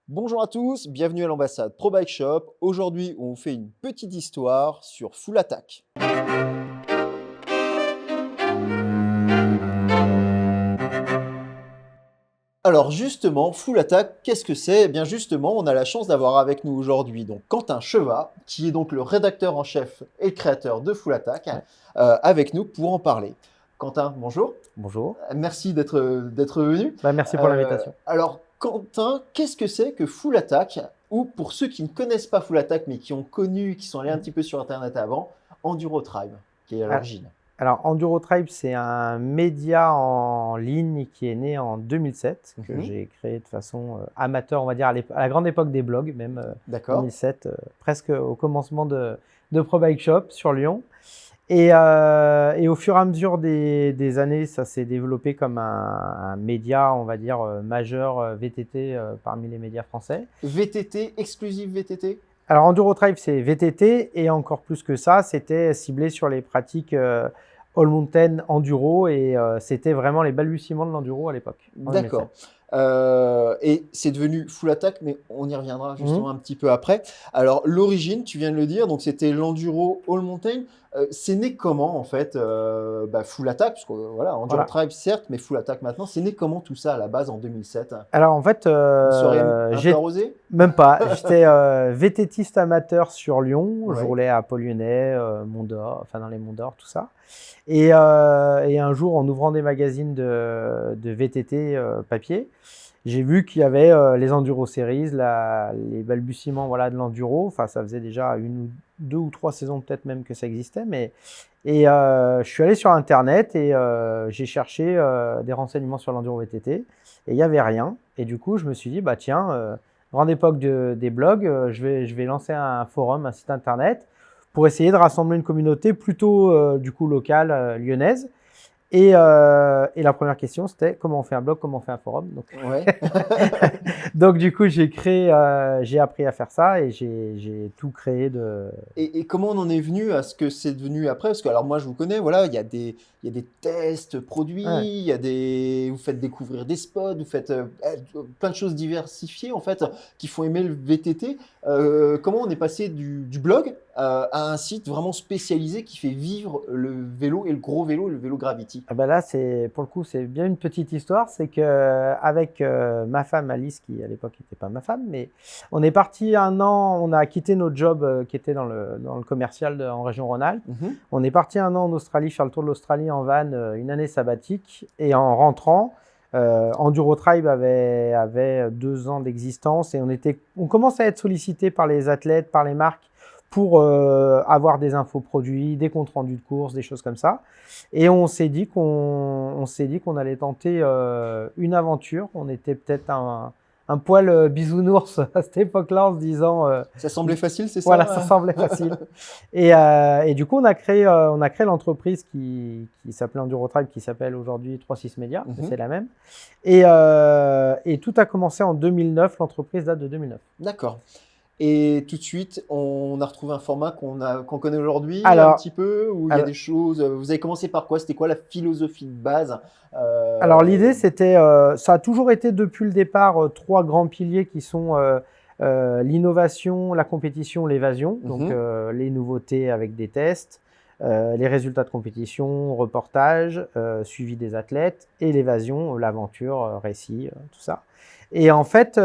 Bonjour à tous, bienvenue à l'ambassade Pro Bike Shop. Aujourd'hui, on vous fait une petite histoire sur Full Attack. Alors justement, Full Attack, qu'est-ce que c'est? Eh bien justement, on a la chance d'avoir avec nous aujourd'hui donc Quentin Chevat, qui est donc le rédacteur en chef et le créateur de Full Attack, Ouais. avec nous pour en parler. Quentin, bonjour. Bonjour. Merci d'être venu. Merci pour l'invitation. Alors Quentin, qu'est-ce que c'est que Full Attack? Ou pour ceux qui ne connaissent pas Full Attack, mais qui ont connu, qui sont allés un Mmh. petit peu sur internet avant, Enduro Tribe, qui est à A l'origine. alors Enduro Tribe, c'est un média en ligne qui est né en 2007, que Mhm. j'ai créé de façon, amateur, on va dire à la grande époque des blogs même, D'accord. 2007, presque au commencement de Pro Bike Shop sur Lyon et au fur et à mesure des années, ça s'est développé comme un média, on va dire, majeur, VTT, parmi les médias français. VTT, exclusive VTT? Alors Enduro Tribe, c'est VTT et encore plus que ça, c'était ciblé sur les pratiques all mountain enduro et c'était vraiment les balbutiements de l'enduro à l'époque, en 2007. D'accord. Et c'est devenu Full Attack, mais on y reviendra Mhm. justement un petit peu après. Alors, l'origine, tu viens de le dire, donc c'était l'enduro all mountain. C'est né comment en fait Full Attack, parce que voilà, Enduro Voilà. Tribe certes, mais Full Attack maintenant, c'est né comment tout ça à la base en 2007? Alors en fait, Une soirée un peu arrosée? même pas, j'étais VTTiste amateur sur Lyon, je Ouais. roulais à Pont-Lyonnais, Mont d'Or, enfin dans les Monts d'Or, tout ça. Et un jour, en ouvrant des magazines de VTT papier, j'ai vu qu'il y avait les Enduro Series, les balbutiements voilà, de l'enduro. Enfin, ça faisait déjà deux ou trois saisons peut-être même que ça existait. Je suis allé sur Internet et j'ai cherché des renseignements sur l'enduro VTT et il n'y avait rien. Et du coup, je me suis dit, bah tiens, grande époque des blogs, je vais lancer un forum, un site Internet pour essayer de rassembler une communauté plutôt du coup locale lyonnaise. Et la première question, c'était comment on fait un blog, comment on fait un forum. Ouais. Donc du coup, j'ai appris à faire ça et j'ai tout créé de. Et comment on en est venu à ce que c'est devenu après? Parce que alors moi je vous connais, voilà, il y a des tests produits, Ouais. il y a vous faites découvrir des spots, vous faites plein de choses diversifiées en fait qui font aimer le VTT. Comment on est passé du blog à un site vraiment spécialisé qui fait vivre le vélo et le gros vélo, le vélo Gravity? Ah bah là, pour le coup, c'est bien une petite histoire. C'est que avec ma femme Alice, qui à l'époque n'était pas ma femme, mais on est parti un an, on a quitté notre job qui était dans le commercial en région Rhône-Alpes. Mhm. On est parti un an en Australie, faire le tour de l'Australie en van, une année sabbatique. Et en rentrant, Enduro Tribe avait 2 ans d'existence et on commençait à être sollicité par les athlètes, par les marques pour avoir des infos produits, des comptes rendus de courses, des choses comme ça. Et on s'est dit qu'on allait tenter une aventure. On était peut-être un poil bisounours à cette époque-là en se disant Ça semblait facile, c'est voilà, ça ça? semblait facile. Et du coup, on a créé l'entreprise qui s'appelait Enduro Tribe, qui s'appelle aujourd'hui 36 Médias, mais Mhm. c'est la même. Et tout a commencé en 2009. L'entreprise date de 2009. D'accord. Et tout de suite, on a retrouvé un format qu'on connaît aujourd'hui, un Alors, petit peu, où il y a alors, des choses. Vous avez commencé par quoi? C'était quoi la philosophie de base? Alors l'idée, c'était, ça a toujours été depuis le départ trois grands piliers qui sont l'innovation, la compétition, l'évasion. Donc Mhm. les nouveautés avec des tests, les résultats de compétition, reportage, suivi des athlètes et l'évasion, l'aventure, récit, tout ça. Et en fait,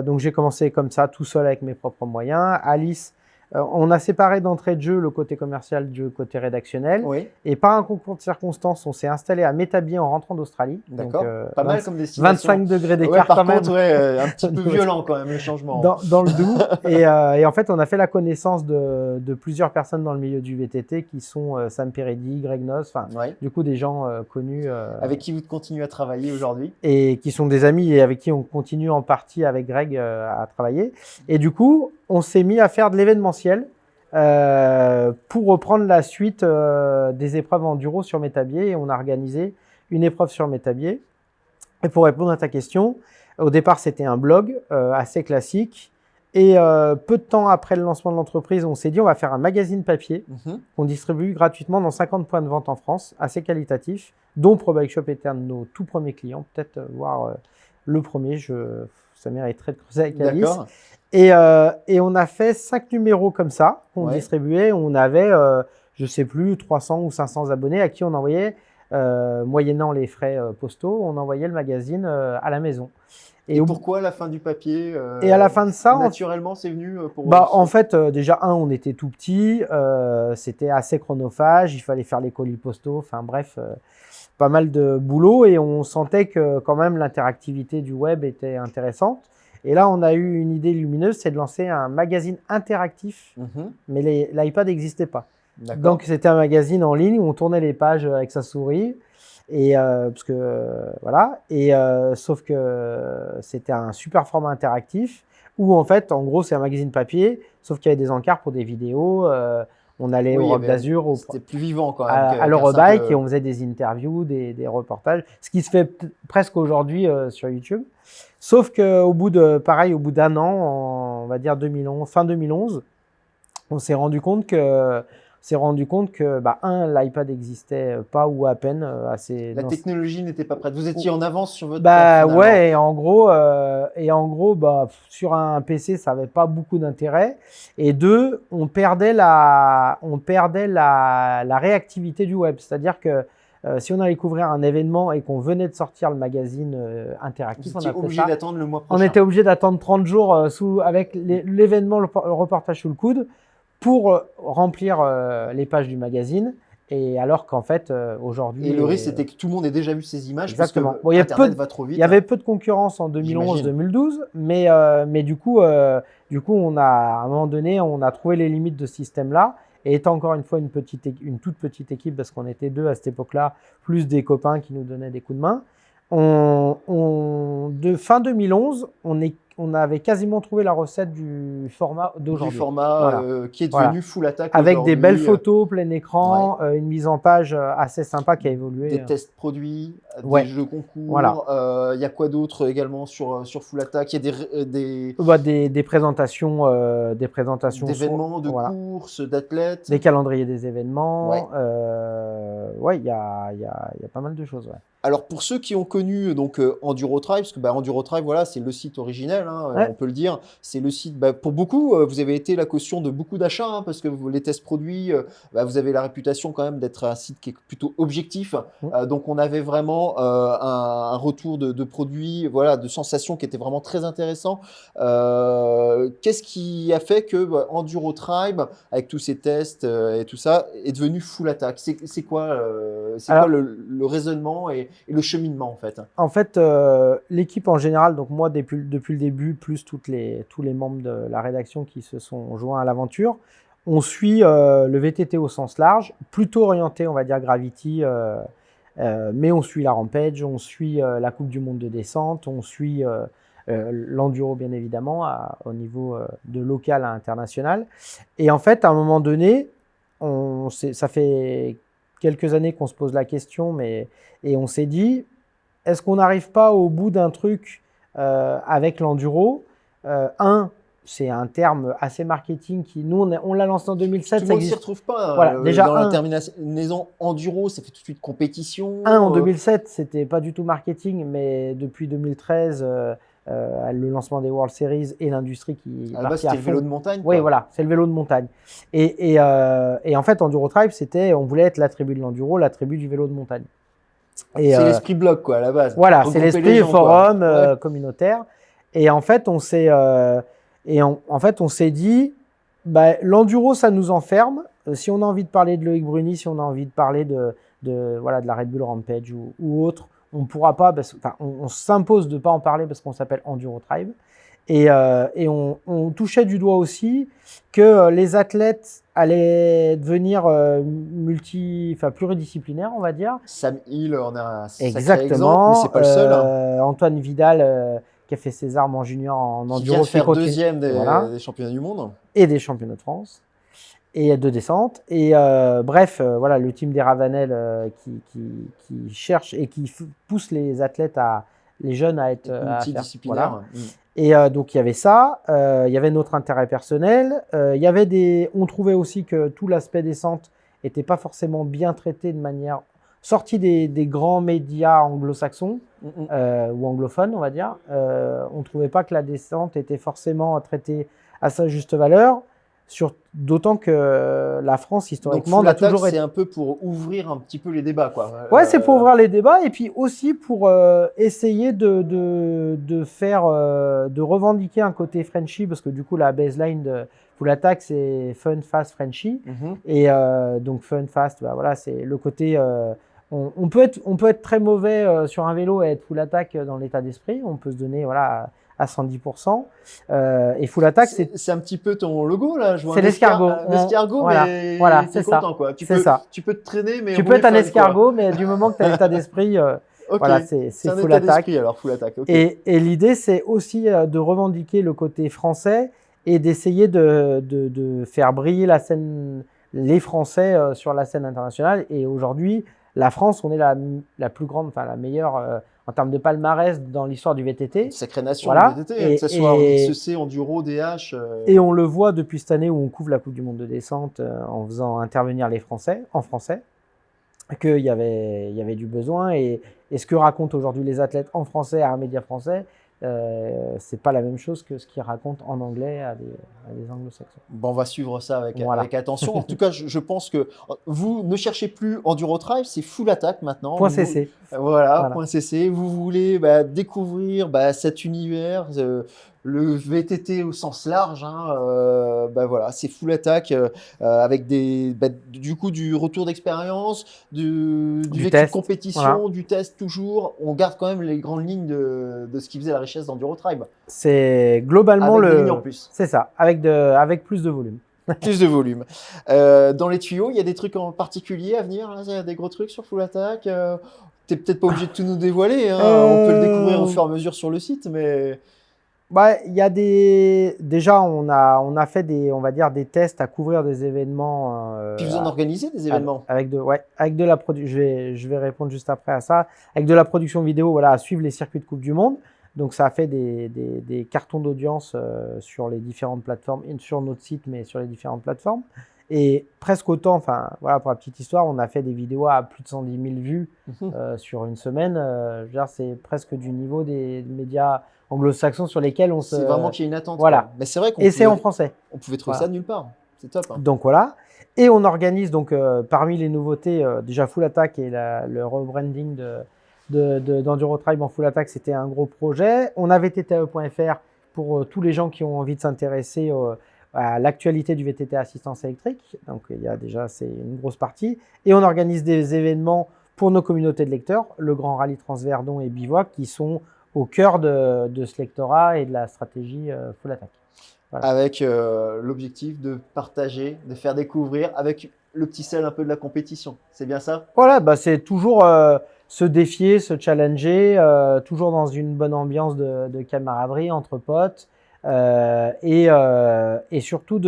donc j'ai commencé comme ça, tout seul avec mes propres moyens. Alice, on a séparé d'entrée de jeu le côté commercial du côté rédactionnel. Oui, Et par un concours de circonstances, on s'est installé à Métabier en rentrant d'Australie. Donc d'accord. Pas mal comme destination. 25 degrés Ouais, d'écart par quand même contre, ouais, un petit peu violent quand même le changement. dans le Doubs. Et en fait, on a fait la connaissance de plusieurs personnes dans le milieu du VTT qui sont Sam Peredi, Greg Noss, enfin, Ouais. du coup, des gens connus Avec qui vous continuez à travailler aujourd'hui? et qui sont des amis et avec qui on continue en partie avec Greg à travailler. Et du coup, on s'est mis à faire de l'événementiel pour reprendre la suite des épreuves enduro sur Métabier. Et on a organisé une épreuve sur Métabier. Et pour répondre à ta question, au départ, c'était un blog assez classique. Et peu de temps après le lancement de l'entreprise, on s'est dit on va faire un magazine papier Mhm. qu'on distribue gratuitement dans 50 points de vente en France, assez qualitatif, dont Pro Bike Shop était un de nos tout premiers clients, peut-être voire le premier, ça mériterait de creuser avec Alice. D'accord. Et on a fait 5 numéros comme ça qu'on Ouais. distribuait. On avait, je sais plus, 300 ou 500 abonnés à qui on envoyait, moyennant les frais postaux, on envoyait le magazine à la maison. Et au- pourquoi la fin du papier et à la fin de ça, naturellement, c'est venu pour... en fait, déjà, on était tout petit, c'était assez chronophage, il fallait faire les colis postaux, enfin bref, pas mal de boulot et on sentait que quand même l'interactivité du web était intéressante. Et là, on a eu une idée lumineuse, c'est de lancer un magazine interactif, Mhm. mais l'iPad n'existait pas. D'accord. Donc, c'était un magazine en ligne où on tournait les pages avec sa souris. Et parce que voilà, et sauf que c'était un super format interactif où en fait, en gros, c'est un magazine papier, sauf qu'il y avait des encarts pour des vidéos. On allait Oui, au Rock mais d'Azur, c'était plus vivant quand même à qu'un l'Eurobike simple- et on faisait des interviews, des reportages, ce qui se fait presque aujourd'hui sur YouTube. Sauf qu'au bout d'un an, on va dire 2011, fin 2011, on s'est rendu compte que l'iPad n'existait pas ou à peine assez. La technologie n'était pas prête. Vous étiez en avance sur votre temps, Bah finalement. ouais, et en gros, sur un PC, ça avait pas beaucoup d'intérêt. Et deux, on perdait la réactivité du web. C'est-à-dire que si on allait couvrir un événement et qu'on venait de sortir le magazine interactif, Vous étiez obligé d'attendre le mois on prochain. était obligé d'attendre 30 jours avec l'événement, le reportage sous le coude, pour remplir les pages du magazine. Et alors qu'en fait, aujourd'hui. Et le risque, c'était que tout le monde ait déjà vu ces images. Exactement. Parce que Bon, il y a Internet va trop vite. Il y avait peu de concurrence en 2011-2012, mais du coup, on a, à un moment donné, on a trouvé les limites de ce système-là. Et étant encore une fois une toute petite équipe, parce qu'on était deux à cette époque-là, plus des copains qui nous donnaient des coups de main, de fin 2011, on avait quasiment trouvé la recette du format d'aujourd'hui. Du format Voilà. qui est devenu full attack avec des belles aujourd'hui. photos, plein écran, une mise en page assez sympa qui a évolué. Des tests produits, Ouais. des jeux concours. Voilà. Il y a quoi d'autre également sur full attack? Il y a des présentations, d'événements, de voilà. courses, d'athlètes. Des calendriers des événements. Ouais. Il y a pas mal de choses. Ouais. Alors pour ceux qui ont connu donc EnduroTribe, parce que EnduroTribe, voilà, c'est le site originel, hein, Ouais. on peut le dire. C'est le site, pour beaucoup, vous avez été la caution de beaucoup d'achats, hein, parce que les tests produits, vous avez la réputation quand même d'être un site qui est plutôt objectif. Donc on avait vraiment un retour de produits, voilà, de sensations qui était vraiment très intéressant. Qu'est-ce qui a fait que EnduroTribe, avec tous ces tests et tout ça, est devenu full attack? C'est quoi, quoi le raisonnement et le cheminement en fait? En fait, l'équipe en général, donc moi depuis le début, plus tous les membres de la rédaction qui se sont joints à l'aventure, on suit le VTT au sens large, plutôt orienté, on va dire, Gravity, mais on suit la Rampage, on suit la Coupe du Monde de descente, on suit l'enduro bien évidemment au niveau de local à international. Et en fait, à un moment donné, ça fait quelques années qu'on se pose la question, et on s'est dit, est-ce qu'on n'arrive pas au bout d'un truc avec l'enduro? C'est un terme assez marketing qui, nous, on l'a lancé en 2007. Tout le monde ne s'y retrouve pas. Voilà, déjà, dans la terminaison enduro, ça fait tout de suite compétition. En 2007, c'était pas du tout marketing, mais depuis 2013, le lancement des World Series et l'industrie qui est partie à fond. C'était le vélo de montagne. Oui, voilà, c'est le vélo de montagne. Et en fait, EnduroTribe, on voulait être la tribu de l'enduro, la tribu du vélo de montagne. C'est l'esprit blog, quoi, à la base. Voilà, c'est l'esprit forum communautaire. Et en fait, on s'est dit, l'enduro, ça nous enferme. Si on a envie de parler de Loïc Bruni, si on a envie de parler de la Red Bull Rampage ou autre, on ne pourra pas, on s'impose de ne pas en parler parce qu'on s'appelle EnduroTribe. Et on touchait du doigt aussi que les athlètes allaient devenir pluridisciplinaires, on va dire. Sam Hill en a un sacré exemple, mais c'est pas le seul. Antoine Vidal, qui a fait ses armes en junior en enduro. Qui vient de faire deuxième des championnats du monde. Et des championnats de France. Et de descente. Et bref, voilà, le team des Ravanel qui cherche et qui pousse les athlètes, les jeunes à être multidisciplinaires. Voilà. Et donc il y avait ça, il y avait notre intérêt personnel, on trouvait aussi que tout l'aspect descente n'était pas forcément bien traité de manière sorti des grands médias anglo-saxons Mhm. ou anglophones, on va dire. On ne trouvait pas que la descente était forcément traitée à sa juste valeur, d'autant que la France, Donc historiquement, Full n'a Attack, toujours c'est été... un peu pour ouvrir un petit peu les débats, quoi. Ouais, c'est pour ouvrir les débats et puis aussi pour essayer de faire, de revendiquer un côté Frenchy, parce que du coup, la baseline de Full Attack, c'est Fun, Fast, Frenchy. Mhm. Et donc, Fun, Fast, bah, voilà, c'est le côté. On peut être très mauvais sur un vélo et être Full Attack dans l'état d'esprit. On peut se donner voilà, à 110%. Et Full Attack, C'est un petit peu ton logo, là. Je vois c'est l'escargot. un escargot, Voilà, mais voilà, t'es c'est ça. content, quoi. C'est ça. Tu peux te traîner, mais Tu peux rouler être un fun, quoi. escargot, mais du moment que tu as l'état d'esprit, Ok, voilà, c'est c'est un Full état Attack. d'esprit, alors, Full Attack. Ok. Et l'idée, c'est aussi de revendiquer le côté français et d'essayer de faire briller la scène, les Français sur la scène internationale. Et aujourd'hui, la France, on est la plus grande, enfin la meilleure en termes de palmarès dans l'histoire du VTT. Sacrée nation du Voilà. VTT, que ce soit en XEC, enduro, DH. Et on le voit depuis cette année où on couvre la Coupe du Monde de descente en faisant intervenir les Français, en français, qu'il y avait du besoin. Et ce que racontent aujourd'hui les athlètes en français à un média français, c'est pas la même chose que ce qu'ils racontent en anglais à des anglo-saxons. Bon, on va suivre ça Voilà. avec attention. En tout cas, je pense que vous ne cherchez plus Enduro Tribe, c'est Full Attack maintenant. Point CC. Voilà, Voilà. point CC. Vous voulez découvrir cet univers, le VTT au sens large. Hein, voilà, c'est Full Attack avec du coup du retour d'expérience, du vécu de test. compétition, Voilà. du test toujours. On garde quand même les grandes lignes de ce qui faisait la richesse d'Enduro Tribe. C'est globalement avec des lignes en plus. C'est ça, avec plus de volume. Plus de volume. Dans les tuyaux, il y a des trucs en particulier à venir. Là, il y a des gros trucs sur Full Attack. T'es peut-être pas obligé de tout nous dévoiler. Hein. On peut le découvrir au fur et à mesure sur le site, mais il y a déjà on a fait on va dire des tests à couvrir des événements. Puis vous en organisez des événements. Avec de la production. Je vais répondre juste après à ça. Avec de la production vidéo, voilà, à suivre les circuits de Coupe du Monde. Donc ça a fait des cartons d'audience sur les différentes plateformes, sur notre site, mais sur les différentes plateformes. Et presque autant, enfin voilà, pour la petite histoire, on a fait des vidéos à plus de 110 000 vues sur une semaine. Je veux dire, c'est presque du niveau des médias anglo-saxons sur lesquels on se... C'est vraiment qu'il y a une attente. Voilà. Quoi. Mais c'est vrai qu'on Et c'est en français. On pouvait trouver ça nulle part. C'est top. Hein. Donc voilà. Et on organise donc parmi les nouveautés, déjà Full Attack et le rebranding d'Enduro Tribe en Full Attack, c'était un gros projet. On avait VTTE.fr pour tous les gens qui ont envie de s'intéresser à l'actualité du VTT assistance électrique. Donc il y a déjà, c'est une grosse partie. Et on organise des événements pour nos communautés de lecteurs, le Grand Rallye Transverdon et Bivouac, qui sont au cœur de ce lectorat et de la stratégie Full Attack. Voilà. Avec l'objectif de partager, de faire découvrir, avec le petit sel un peu de la compétition. C'est bien ça? Voilà, c'est toujours se défier, se challenger, toujours dans une bonne ambiance de camaraderie entre potes. Et surtout,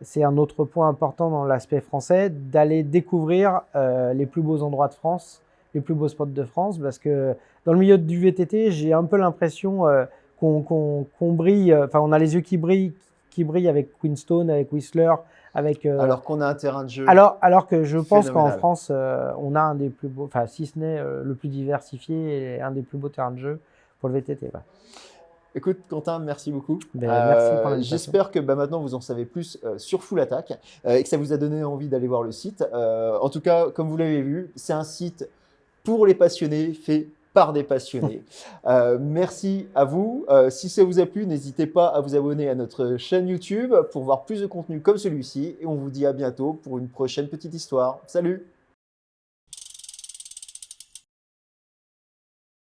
c'est un autre point important dans l'aspect français, d'aller découvrir les plus beaux endroits de France, les plus beaux spots de France, parce que dans le milieu du VTT, j'ai un peu l'impression qu'on brille, enfin on a les yeux qui brillent avec Queenstone, avec Whistler, alors qu'on a un terrain de jeu. Alors que je pense qu'en France, on a un des plus beaux, enfin si ce n'est le plus diversifié et un des plus beaux terrains de jeu pour le VTT. Ouais. Écoute, Quentin, merci beaucoup. Merci pour l'invitation. J'espère que maintenant vous en savez plus sur Full Attack et que ça vous a donné envie d'aller voir le site. En tout cas, comme vous l'avez vu, c'est un site pour les passionnés, fait par des passionnés. Merci à vous. Si ça vous a plu, n'hésitez pas à vous abonner à notre chaîne YouTube pour voir plus de contenu comme celui-ci. Et on vous dit à bientôt pour une prochaine petite histoire. Salut!